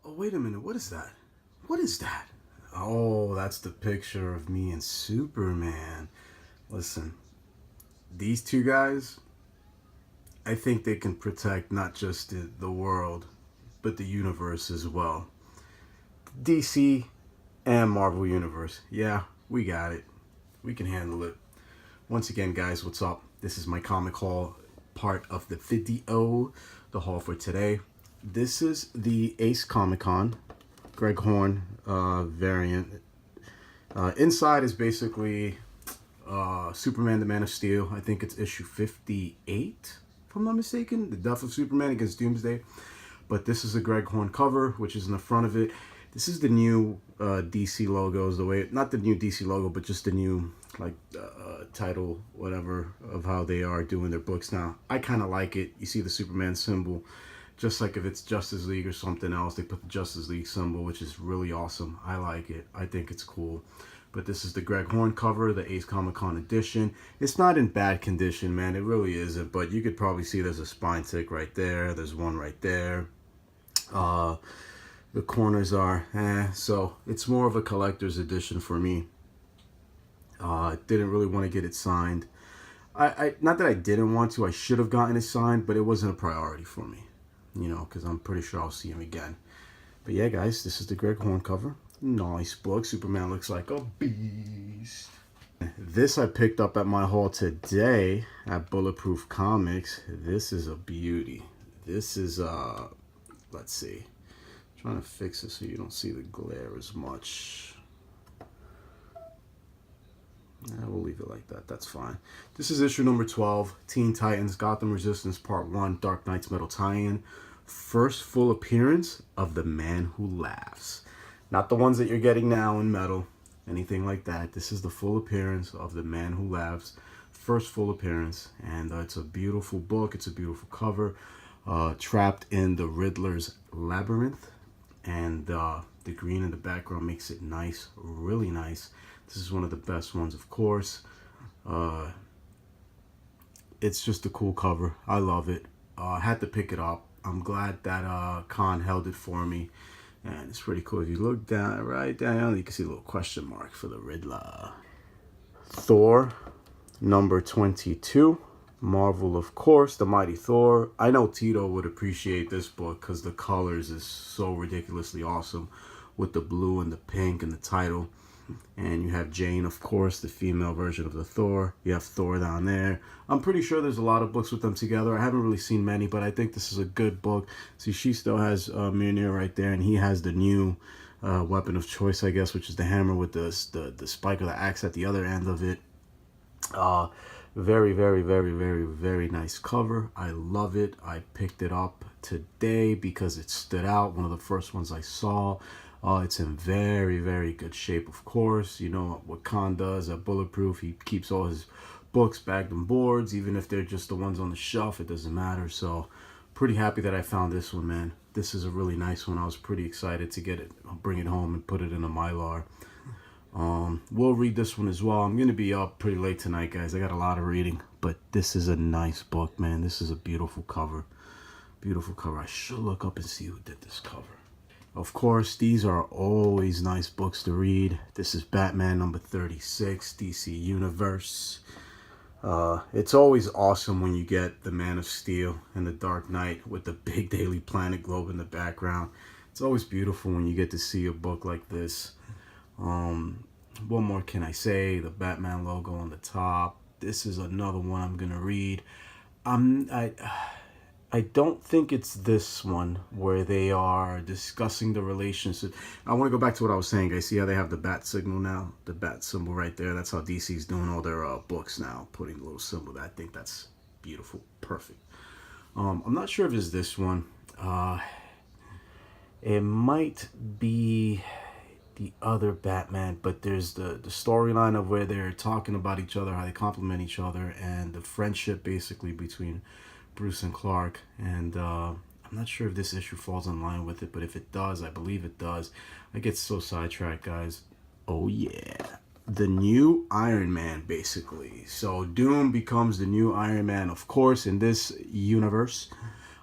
Oh, wait a minute. What is that? What is that? Oh, that's the picture of me and Superman. Listen, these two guys, I think they can protect not just the world, but the universe as well. DC and Marvel Universe. Yeah, we got it. We can handle it. Once again, guys, what's up? This is my comic haul part of the video, the haul for today. This is the Ace Comic Con Greg Horn variant. Inside is basically Superman the Man of Steel. I think it's issue 58, if I'm not mistaken. The Death of Superman against Doomsday. But this is a Greg Horn cover, which is in the front of it. This is the new DC logos, the way, not the new DC logo, but just the new like title, whatever, of how they are doing their books now. I kind of like it. You see the Superman symbol, just like if it's Justice League or something else, they put the Justice League symbol, which is really awesome. I like it. I think it's cool. But this is the Greg Horn cover, the Ace Comic Con edition. It's not in bad condition, man. It really isn't. But you could probably see there's a spine tick right there. There's one right there. The corners are so it's more of a collector's edition for me. Didn't really want to get it signed. I not that I didn't want to. I should have gotten it signed, but it wasn't a priority for me, you know, because I'm pretty sure I'll see him again. But yeah, guys, this is the Greg Horn cover. Nice book. Superman looks like a beast. This I picked up at my haul today at Bulletproof Comics. This is a beauty. This is let's see. I'm trying to fix it so you don't see the glare as much. We'll leave it like that. That's fine. This is issue number 12, Teen Titans Gotham Resistance Part 1, Dark Knight's Metal Tie-In. First full appearance of the Man Who Laughs. Not the ones that you're getting now in metal, anything like that. This is the full appearance of the Man Who Laughs. First full appearance. And it's a beautiful book. It's a beautiful cover. Trapped in the Riddler's labyrinth. And the green in the background makes it nice, really nice. This is one of the best ones, of course. It's just a cool cover. I love it. I had to pick it up. I'm glad that Con held it for me. And it's pretty cool. If you look down, right down, you can see a little question mark for the Riddler. Thor, number 22. Marvel, of course, the Mighty Thor. I know Tito would appreciate this book because the colors is so ridiculously awesome with the blue and the pink and the title. And you have Jane, of course, the female version of the Thor. You have Thor down there. I'm pretty sure there's a lot of books with them together. I haven't really seen many, but I think this is a good book. See, she still has Mjolnir right there, and he has the new weapon of choice, I guess, which is the hammer with the spike of the axe at the other end of it. Very, very, very, very, very nice cover. I love it. I picked it up today because it stood out. One of the first ones I saw. It's in very, very good shape, of course. You know what Khan does at Bulletproof. He keeps all his books bagged in boards. Even if they're just the ones on the shelf, it doesn't matter. So pretty happy that I found this one, man. This is a really nice one. I was pretty excited to get it, bring it home and put it in a Mylar. We'll read this one as well. I'm going to be up pretty late tonight, guys. I got a lot of reading. But this is a nice book, man. This is a beautiful cover. Beautiful cover. I should look up and see who did this cover. Of course, these are always nice books to read. This is Batman number 36, DC Universe. It's always awesome when you get the Man of Steel and the Dark Knight with the big Daily Planet globe in the background. It's always beautiful when you get to see a book like this. What more can I say? The Batman logo on the top. This is another one I'm gonna read. I don't think it's this one where they are discussing the relationship. I want to go back to what I was saying, guys. See how they have the bat signal now? The bat symbol right there. That's how DC's doing all their books now, putting the little symbol. I think that's beautiful. Perfect. I'm not sure if it's this one. It might be the other Batman, but there's the storyline of where they're talking about each other, how they complement each other, and the friendship basically between Bruce and Clark. And I'm not sure if this issue falls in line with it, but if it does, I believe it does. I get so sidetracked, guys. Oh yeah, the new Iron Man, basically. So Doom becomes the new Iron Man, of course, in this universe.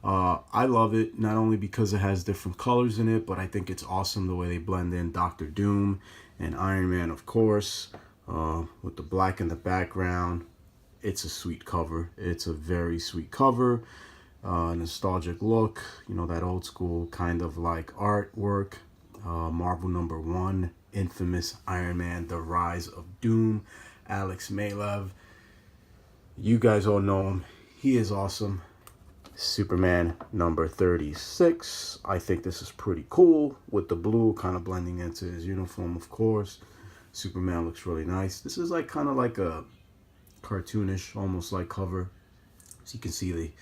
I love it, not only because it has different colors in it, but I think it's awesome the way they blend in Doctor Doom and Iron Man, of course, with the black in the background. It's a sweet cover. It's a very sweet cover. Nostalgic look, you know, that old school kind of like artwork. Marvel #1, infamous Iron Man, The Rise of Doom, Alex Maleev. You guys all know him. He is awesome. Superman #36. I think this is pretty cool with the blue kind of blending into his uniform, of course. Superman looks really nice. This is like kind of like a cartoonish, almost like cover. So you can see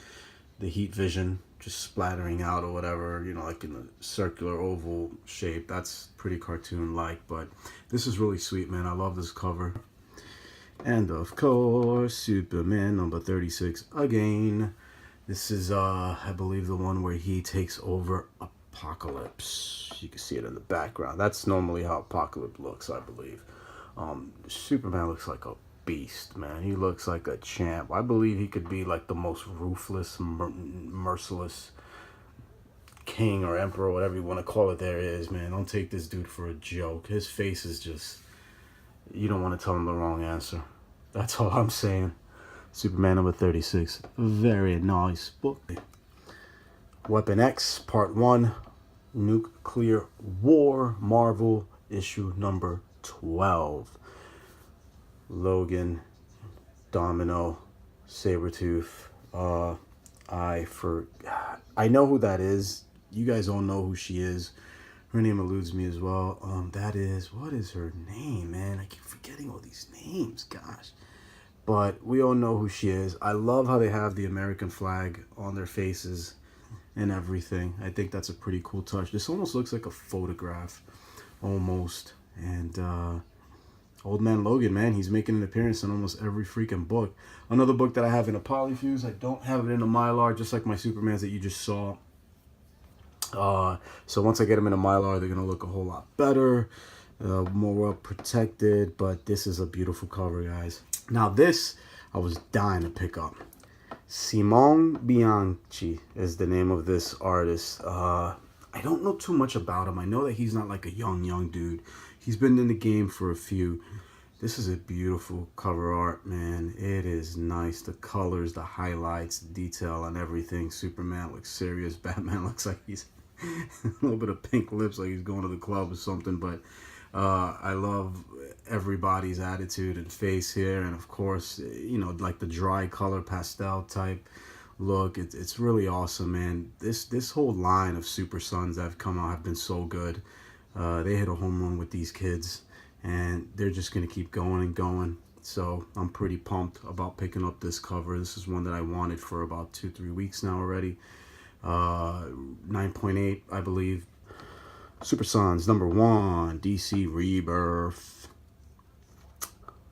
the heat vision just splattering out or whatever, you know, like in a circular oval shape. That's pretty cartoon-like, but this is really sweet, man. I love this cover. And of course, Superman #36 again. This is, I believe, the one where he takes over Apocalypse. You can see it in the background. That's normally how Apocalypse looks, I believe. Superman looks like a beast, man. He looks like a champ. I believe he could be like the most ruthless, merciless king or emperor, whatever you want to call it there is, man. Don't take this dude for a joke. His face is just, you don't want to tell him the wrong answer. That's all I'm saying. Superman #36. Very nice book. Weapon X, Part 1. Nuclear War, Marvel, issue #12. Logan, Domino, Sabretooth. I know who that is. You guys all know who she is. Her name eludes me as well. That is, what is her name, man? I keep forgetting all these names, gosh. But we all know who she is. I love how they have the American flag on their faces and everything. I think that's a pretty cool touch. This almost looks like a photograph, almost. And Old Man Logan, man, he's making an appearance in almost every freaking book. Another book that I have in a polyfuse. I don't have it in a Mylar, just like my Supermans that you just saw. So once I get them in a Mylar, they're going to look a whole lot better, more well protected. But this is a beautiful cover, guys. Now this, I was dying to pick up. Simone Bianchi is the name of this artist. I don't know too much about him. I know that he's not like a young dude. He's been in the game for a few. This is a beautiful cover art, man. It is nice. The colors, the highlights, the detail on everything. Superman looks serious. Batman looks like he's a little bit of pink lips, like he's going to the club or something. But I love everybody's attitude and face here. And of course, you know, like the dry color pastel type look. It's really awesome, man. This whole line of Super Sons that have come out have been so good. They hit a home run with these kids, and they're just going to keep going and going. So I'm pretty pumped about picking up this cover. This is one that I wanted for about 2-3 weeks now already. 9.8, I believe. Super Sons #1, DC Rebirth.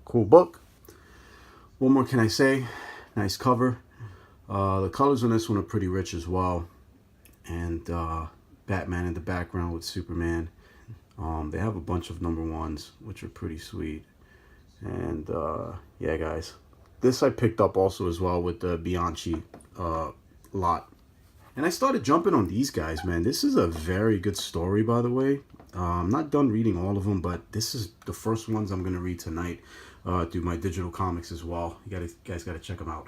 Cool book. What more can I say? Nice cover. The colors on this one are pretty rich as well. And Batman in the background with Superman. They have a bunch of #1s, which are pretty sweet. And yeah, guys. This I picked up also as well with the Bianchi lot. And I started jumping on these guys, man. This is a very good story, by the way. I'm not done reading all of them, but this is the first ones I'm going to read tonight through my digital comics as well. You guys got to check them out.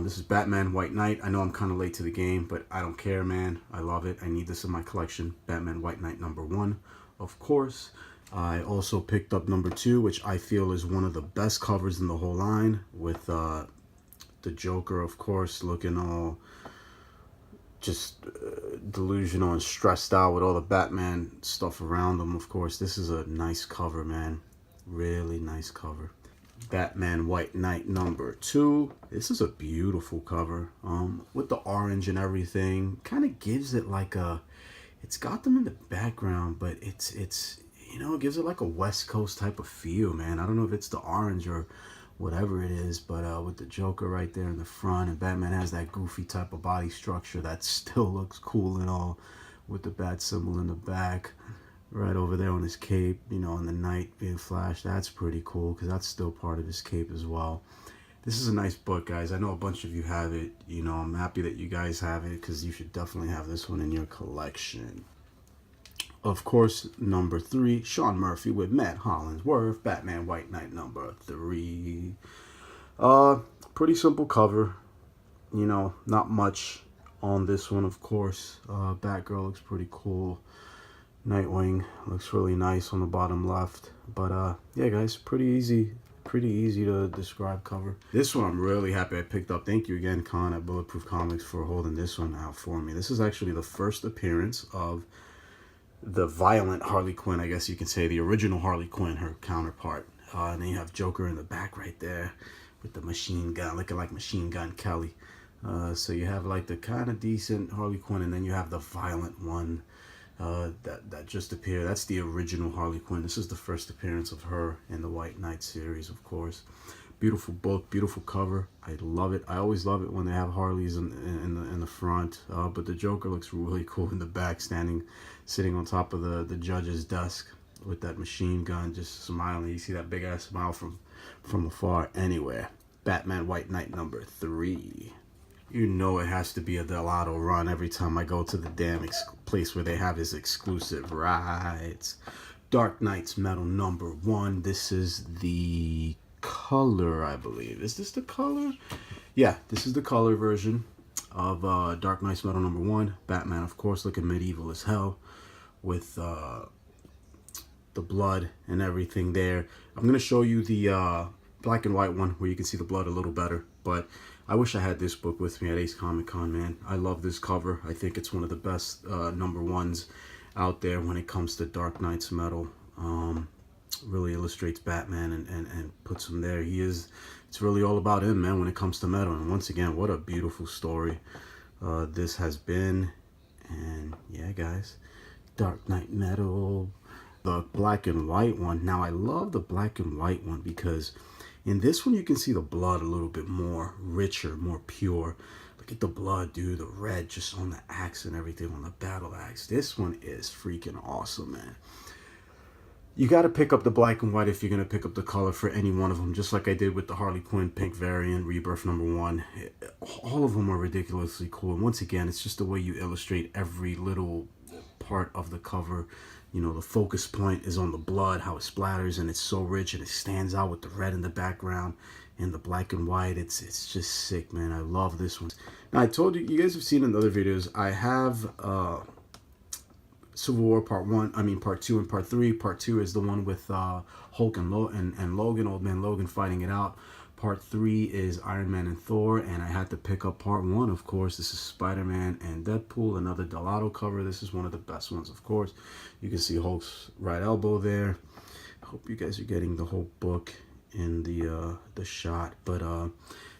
This is Batman White Knight. I know I'm kind of late to the game, but I don't care, man. I love it. I need this in my collection. Batman White Knight #1, of course. I also picked up #2, which I feel is one of the best covers in the whole line, with the Joker, of course, looking all just delusional and stressed out with all the Batman stuff around him. Of course, this is a nice cover, man. Really nice cover. Batman White Knight #2. This is a beautiful cover, with the orange and everything. Kind of gives it like a, it's got them in the background, but it's you know, it gives it like a West Coast type of feel, man. I don't know if it's the orange or whatever it is, but with the Joker right there in the front, and Batman has that goofy type of body structure that still looks cool and all, with the bat symbol in the back right over there on his cape, you know, in the night being flashed. That's pretty cool because that's still part of his cape as well. This is a nice book, guys. I know a bunch of you have it. You know, I'm happy that you guys have it because you should definitely have this one in your collection. Of course, number 3, Sean Murphy with Matt Hollingsworth, Batman White Knight number 3. Pretty simple cover. You know, not much on this one, of course. Batgirl looks pretty cool. Nightwing looks really nice on the bottom left. But yeah, guys, pretty easy to describe cover. This one I'm really happy I picked up. Thank you again, Con at Bulletproof Comics, for holding this one out for me. This is actually the first appearance of the violent Harley Quinn, I guess you can say, the original Harley Quinn, her counterpart. And then you have Joker in the back right there with the machine gun, looking like Machine Gun Kelly. So you have like the kind of decent Harley Quinn, and then you have the violent one that just appeared. That's the original Harley Quinn. This is the first appearance of her in the White Knight series, of course. Beautiful book, beautiful cover. I love it. I always love it when they have Harleys in the front. But the Joker looks really cool in the back, sitting on top of the judge's desk with that machine gun, just smiling. You see that big ass smile from afar. Anyway, Batman White Knight number 3. You know it has to be a Dell'Otto run every time I go to the damn place where they have his exclusive rides. Dark Knight's Metal number 1. This is the color, I believe. Is this the color? Yeah, this is the color version of Dark Knight's Metal number 1. Batman, of course, looking medieval as hell with the blood and everything there. I'm going to show you the black and white one where you can see the blood a little better, but I wish I had this book with me at Ace Comic Con, man. I love this cover. I think it's one of the best number 1s out there when it comes to Dark Knight's Metal. Really illustrates Batman and puts him there. It's really all about him, man, when it comes to metal. And once again, what a beautiful story this has been. And yeah, guys, Dark Knight Metal, the black and white one. Now, I love the black and white one because in this one, you can see the blood a little bit more richer, more pure. Look at the blood, dude. The red just on the axe and everything, on the battle axe. This one is freaking awesome, man. You got to pick up the black and white if you're going to pick up the color for any one of them, just like I did with the Harley Quinn pink variant, Rebirth number 1. All of them are ridiculously cool. And once again, it's just the way you illustrate every little part of the cover. You know, the focus point is on the blood, how it splatters, and it's so rich, and it stands out with the red in the background and the black and white. It's just sick, man. I love this one. Now, I told you, you guys have seen in other videos, I have Civil War Part 2 and Part 3. Part 2 is the one with Hulk and Logan, Old Man Logan fighting it out. Part 3 is Iron Man and Thor, and I had to pick up Part 1, of course. This is Spider-Man and Deadpool, another Dell'Otto cover. This is one of the best ones, of course. You can see Hulk's right elbow there. I hope you guys are getting the whole book in the shot, but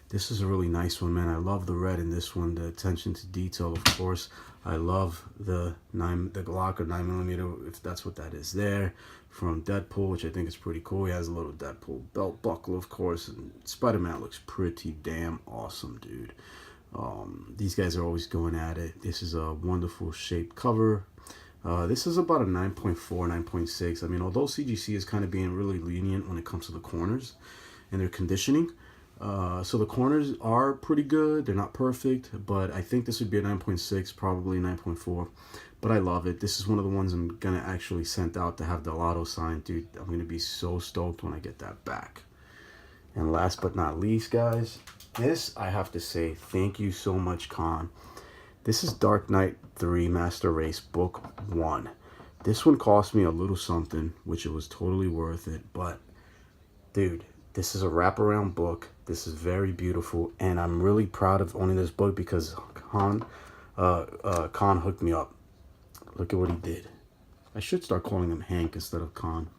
this is a really nice one, man. I love the red in this one, the attention to detail, of course. I love the Glock or 9mm, if that's what that is there, from Deadpool, which I think is pretty cool. He has a little Deadpool belt buckle, of course, and Spider-Man looks pretty damn awesome, dude. These guys are always going at it. This is a wonderful shaped cover. This is about a 9.4, 9.6. I mean, although CGC is kind of being really lenient when it comes to the corners and their conditioning, so the corners are pretty good. They're not perfect, but I think this would be a 9.6, probably 9.4. But I love it. This is one of the ones I'm going to actually send out to have Dell'Otto signed. Dude, I'm going to be so stoked when I get that back. And last but not least, guys, this I have to say thank you so much, Con. This is Dark Knight 3 Master Race Book 1. This one cost me a little something, which it was totally worth it. But, dude, this is a wraparound book. This is very beautiful, and I'm really proud of owning this book because Con hooked me up. Look at what he did. I should start calling him Hank instead of Con.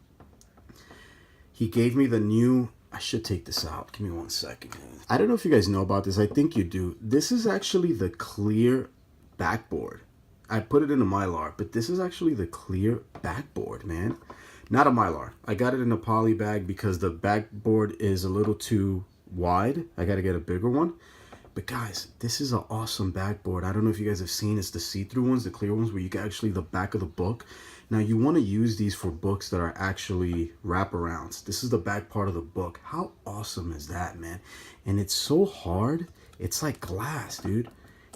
He gave me the new... I should take this out. Give me 1 second. I don't know if you guys know about this. I think you do. This is actually the clear backboard. I put it in a Mylar, but this is actually the clear backboard, man. Not a Mylar. I got it in a poly bag because the backboard is a little too wide. I got to get a bigger one. But guys, this is an awesome backboard. I don't know if you guys have seen, it's the see-through ones, the clear ones, where you can actually, the back of the book. Now you want to use these for books that are actually wraparounds. This is the back part of the book. How awesome is that, man? And it's so hard. It's like glass, dude.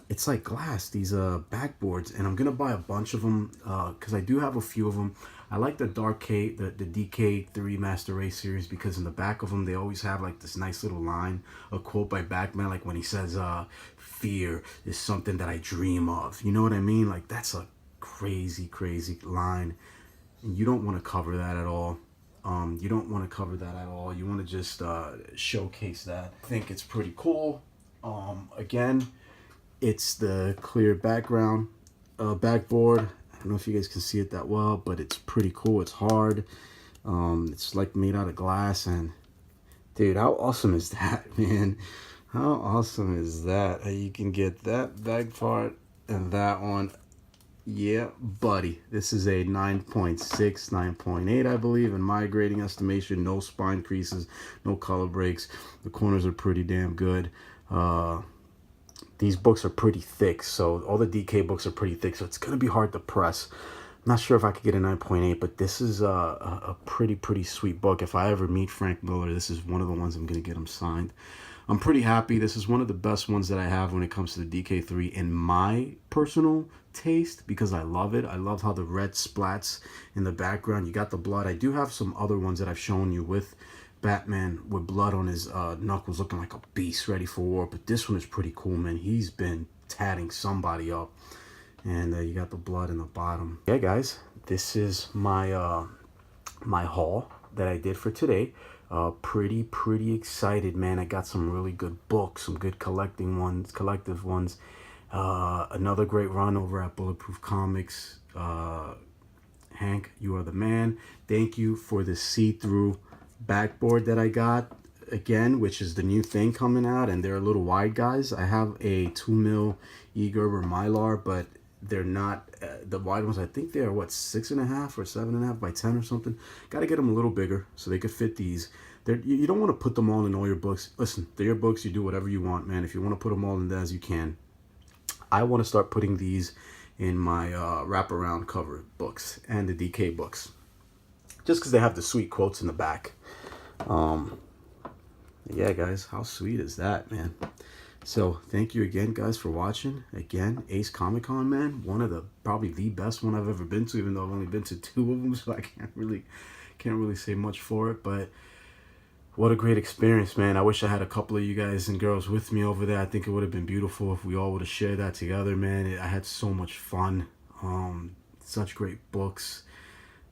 It's like glass, these backboards. And I'm going to buy a bunch of them because I do have a few of them. I like the Dark K, the DK3 Master Race series, because in the back of them, they always have like this nice little line, a quote by Batman, like when he says, fear is something that I dream of. You know what I mean? Like, that's a crazy, crazy line. And you don't want to cover that at all. You don't want to cover that at all. You want to just showcase that. I think it's pretty cool. Again, it's the clear background backboard. I don't know if you guys can see it that well, but it's pretty cool. It's hard. It's like made out of glass. And dude, how awesome is that, man? How awesome is that? You can get that back part and that one. Yeah, buddy. This is a 9.6, 9.8, I believe, in my grading estimation. No spine creases, no color breaks. The corners are pretty damn good. These books are pretty thick, so all the DK books are pretty thick, so it's going to be hard to press. I'm not sure if I could get a 9.8, but this is a pretty sweet book. If I ever meet Frank Miller, this is one of the ones I'm going to get him signed. I'm pretty happy. This is one of the best ones that I have when it comes to the DK3 in my personal taste, because I love it. I love how the red splats in the background. You got the blood. I do have some other ones that I've shown you with Batman with blood on his knuckles, looking like a beast ready for war. But this one is pretty cool, man. He's been tatting somebody up. And you got the blood in the bottom. Yeah, guys, this is my my haul that I did for today. Pretty excited, man. I got some really good books, some good collective ones. Another great run over at Bulletproof Comics. Hank, you are the man. Thank you for the see-through backboard that I got again, which is the new thing coming out, and they're a little wide, guys. I have a 2mm E-Gerber Mylar, but they're not the wide ones. I think they're what, 6.5 or 7.5 by 10 or something. Got to get them a little bigger so they could fit these. You don't want to put them all in all your books. Listen, they're your books. You do whatever you want, man. If you want to put them all in there, as you can. I want to start putting these in my wraparound cover books and the DK books, just because they have the sweet quotes in the back. Yeah, guys, how sweet is that, man? So thank you again, guys, for watching. Again, Ace Comic Con, man, one of the probably the best one I've ever been to, even though I've only been to 2 of them, so I can't really say much for it. But what a great experience, man. I wish I had a couple of you guys and girls with me over there. I think it would have been beautiful if we all would have shared that together, man. I had so much fun. Such great books.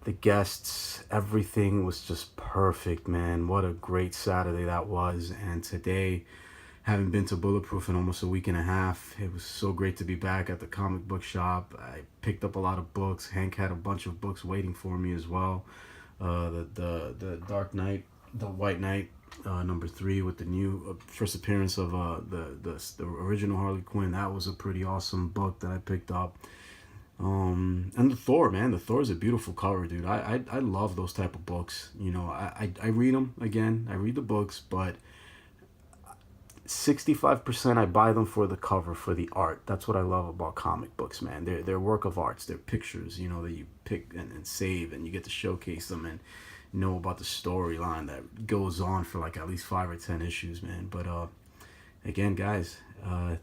The guests, everything was just perfect, man. What a great Saturday that was. And today, having been to Bulletproof in almost a week and a half, it was so great to be back at the comic book shop. I picked up a lot of books. Hank had a bunch of books waiting for me as well. The Dark Knight, the White Knight, number 3, with the new first appearance of the original Harley Quinn. That was a pretty awesome book that I picked up. And the Thor, man, the Thor is a beautiful cover, dude. I love those type of books. You know, I read them again. I read the books, but 65% I buy them for the cover, for the art. That's what I love about comic books, man. They're work of arts. They're pictures, you know, that you pick and save, and you get to showcase them and know about the storyline that goes on for like at least 5 or 10 issues, man. But again, guys,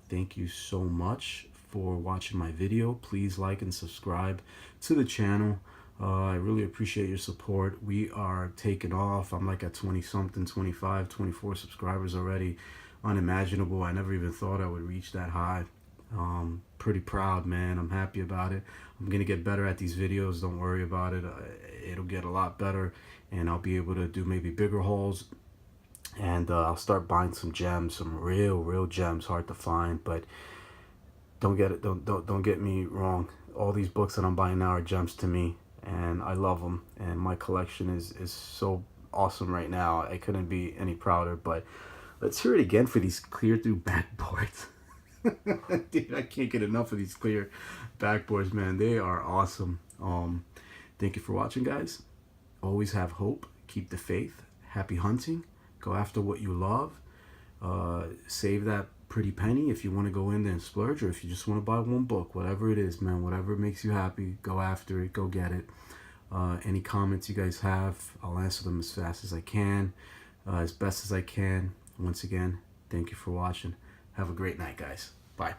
thank you so much for watching my video. Please like and subscribe to the channel. I really appreciate your support. We are taking off. I'm like at 20 something, 25, 24 subscribers already. Unimaginable. I never even thought I would reach that high. Pretty proud, man. I'm happy about it. I'm gonna get better at these videos. Don't worry about it. It'll get a lot better, and I'll be able to do maybe bigger hauls. And I'll start buying some gems, some real gems, hard to find. But don't get me wrong. All these books that I'm buying now are gems to me, and I love them. And my collection is so awesome right now. I couldn't be any prouder. But let's hear it again for these clear through backboards. Dude, I can't get enough of these clear backboards, man. They are awesome. Thank you for watching, guys. Always have hope. Keep the faith. Happy hunting. Go after what you love. Save that pretty penny if you want to go in there and splurge, or if you just want to buy one book, whatever it is, man, whatever makes you happy, go after it, go get it. Any comments you guys have, I'll answer them as fast as I can, as best as I can. Once again, thank you for watching. Have a great night, guys. Bye.